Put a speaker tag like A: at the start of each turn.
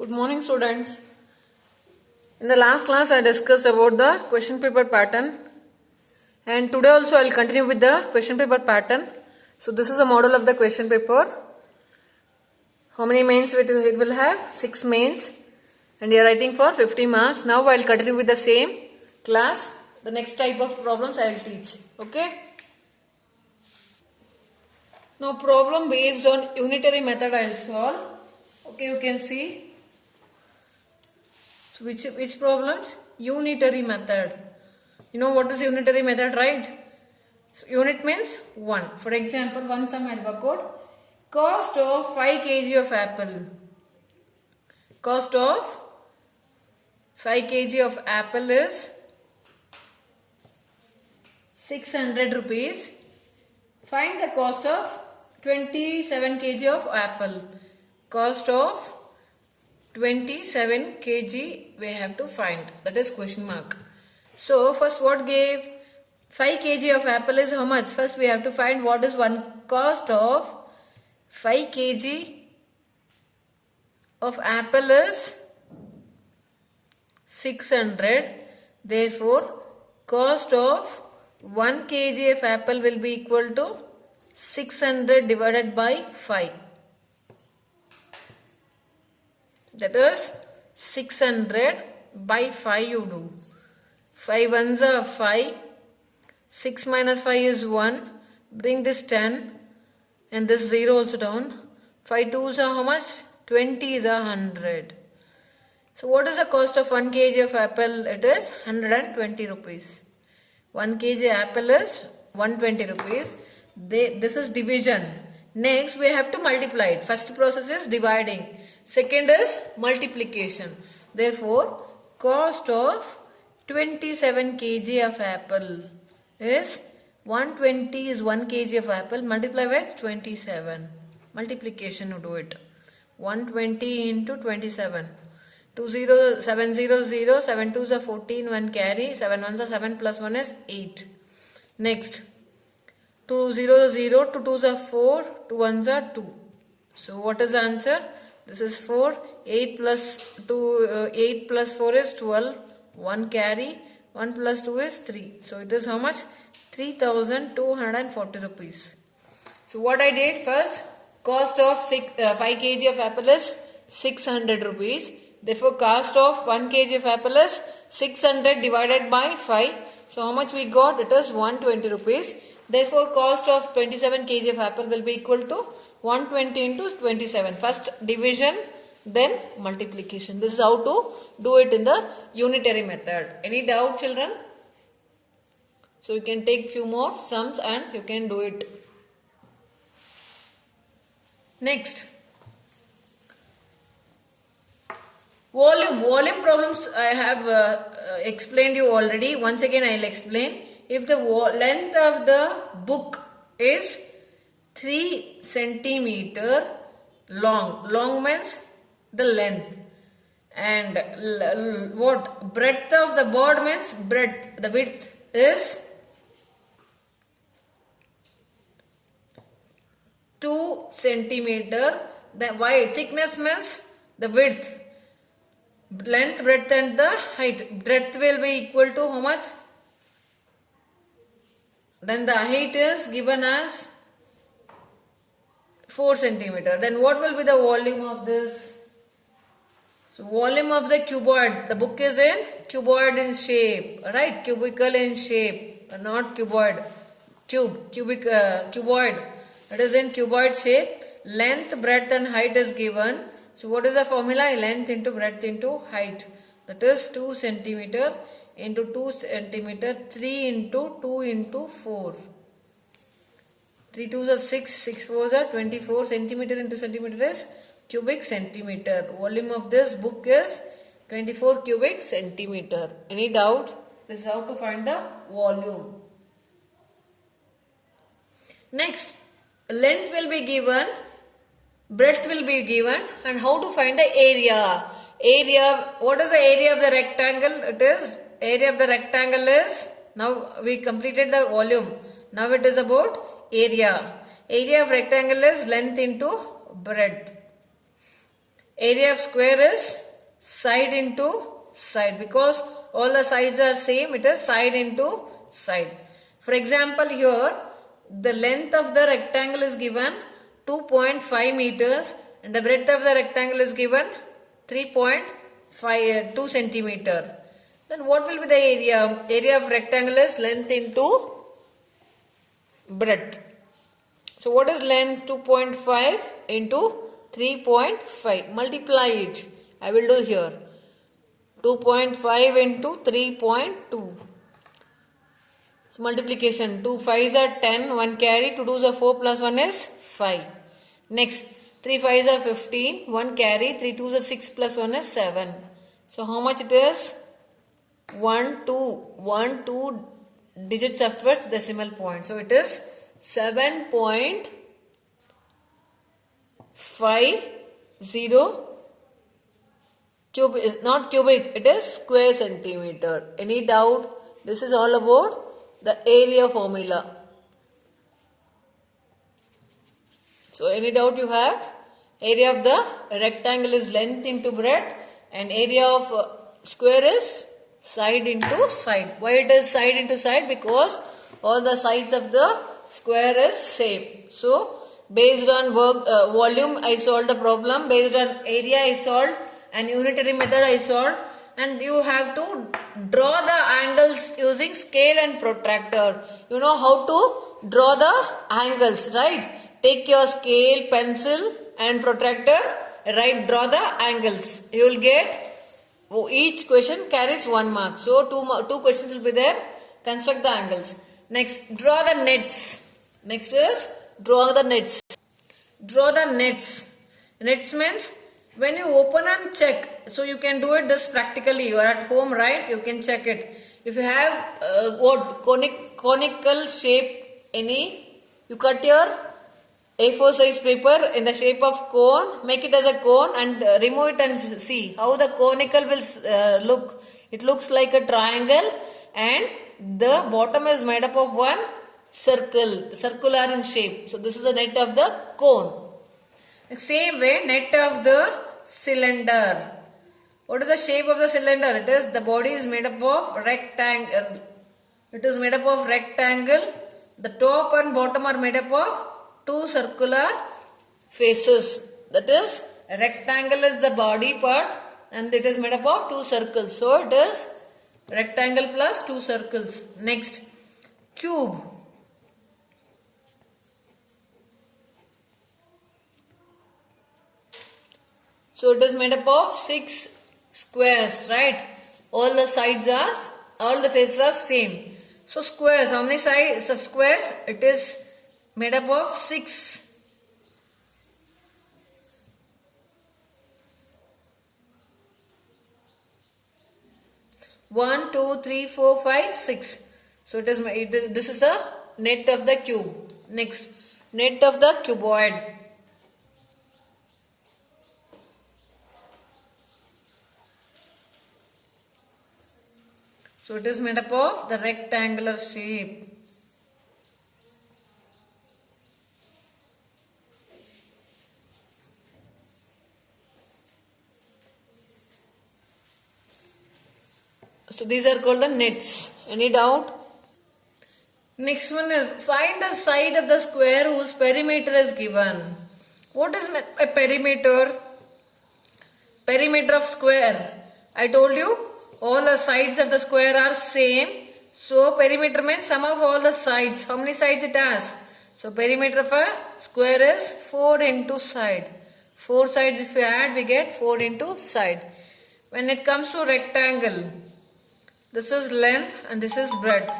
A: Good morning, students. In the last class I discussed about the question paper pattern, and today also I will continue with the question paper pattern. So this is a model of the question paper. How many mains it will have? 6 mains, and you are writing for 50 marks. Now I will continue with the same class. The next type of problems I will teach. Okay. Now problem based on unitary method I will solve. Okay, you can see. So which problems? Unitary method. You know what is unitary method, right? So unit means 1. For example, one sum I'll work out. Cost of 5 kg of apple. Cost of 5 kg of apple is 600 rupees. Find the cost of 27 kg of apple. Cost of 27 kg we have to find. That is question mark. So first what gave 5 kg of apple is how much? First we have to find what is one cost of 5 kg of apple is 600. Therefore cost of 1 kg of apple will be equal to 600 divided by 5. That is 600 by 5 you do. 5 ones are 5. 6 minus 5 is 1. Bring this 10 and this 0 also down. 5 twos are how much? 20 is 100. So what is the cost of 1 kg of apple? It is 120 rupees. 1 kg apple is 120 rupees. This is division. Next we have to multiply it. First process is dividing. Second is multiplication. Therefore, cost of 27 kg of apple is 120 is 1 kg of apple. Multiply with 27. Multiplication you do it. 120 into 27. 700, 7 twos are 14, 1 carry, 7 ones are 7 plus 1 is 8. Next, 2 0 0, 2 twos are 4, 2 ones are 2. So what is the answer? This is 4, 8 plus 2, 8 plus 4 is 12, 1 carry, 1 plus 2 is 3. So it is how much? 3,240 rupees. So what I did first, cost of 5 kg of apple is 600 rupees. Therefore cost of 1 kg of apple is 600 divided by 5. So how much we got? It is 120 rupees. Therefore cost of 27 kg of apple will be equal to 120 into 27. First division, then multiplication. This is how to do it in the unitary method. Any doubt, children? So you can take few more sums and you can do it. Next, volume problems I have explained you already. Once again I will explain. If the length of the book is 3 centimeter long means the length, and what breadth of the board means breadth, the width is 2 centimeter. The wide thickness means the width, length, breadth and the height. Breadth will be equal to how much? Then the height is given as 4 centimeter. Then what will be the volume of this? So volume of the cuboid. The book is in cuboid in shape, right? Cubical in shape, not cuboid. Cuboid. It is in cuboid shape. Length, breadth and height is given. So what is the formula? Length into breadth into height. That is 2 centimeter into 2 centimeter. 3 into 2 into 4. 3 twos are 6, 6 fours are 24. Centimeter into centimeter is cubic centimeter. Volume of this book is 24 cubic centimeter. Any doubt? This is how to find the volume. Next, length will be given, breadth will be given, and how to find the area. Area, what is the area of the rectangle? It is, area of the rectangle is, now we completed the volume. Now it is about area. Area of rectangle is length into breadth. Area of square is side into side. Because all the sides are same, it is side into side. For example, here the length of the rectangle is given 2.5 meters and the breadth of the rectangle is given 3.2 centimeter. Then what will be the area? Area of rectangle is length into breadth. So what is length? 2.5 into 3.5. Multiply it. I will do here. 2.5 into 3.2. So multiplication. 2 5s are 10. 1 carry. 2 2s are 4 plus 1 is 5. Next. 3 5s are 15. 1 carry. 3 2s are 6 plus 1 is 7. So how much it is? 1 2 digits afterwards decimal point. So it is 7.50 cube is not cubic, it is square centimeter. Any doubt? This is all about the area formula. So any doubt you have? Area of the rectangle is length into breadth and area of square is side into side. Why it is side into side? Because all the sides of the square is same. So based on volume I solved the problem, based on area I solved, and unitary method I solved, and you have to draw the angles using scale and protractor. You know how to draw the angles, right? Take your scale, pencil and protractor, draw the angles. You will get, each question carries 1 mark. So two questions will be there. Construct the angles. Next, draw the nets. Next is draw the nets. Draw the nets. Nets means when you open and check. So you can do it this practically. You are at home, right? You can check it. If you have conical shape any, you cut your A4 size paper in the shape of cone, make it as a cone and remove it and see how the conical will look. It looks like a triangle and the bottom is made up of one circle, circular in shape. So this is the net of the cone. Same way, net of the cylinder. What is the shape of the cylinder? It is, the body is made up of rectangle. It is made up of rectangle. The top and bottom are made up of two circular faces. That is, a rectangle is the body part and it is made up of two circles. So it is rectangle plus two circles. Next, cube. So it is made up of 6 squares, right? All the sides are, all the faces are same. So squares, how many sides of squares? It is made up of 6. One, two, three, four, 5, 6. So it is, this is the net of the cube. Next, net of the cuboid. So it is made up of the rectangular shape. So these are called the nets. Any doubt? Next one is find the side of the square whose perimeter is given. What is a perimeter? Perimeter of square. I told you all the sides of the square are same. So perimeter means sum of all the sides. How many sides it has? So perimeter of a square is 4 into side. 4 sides if we add, we get 4 into side. When it comes to rectangle, this is length and this is breadth.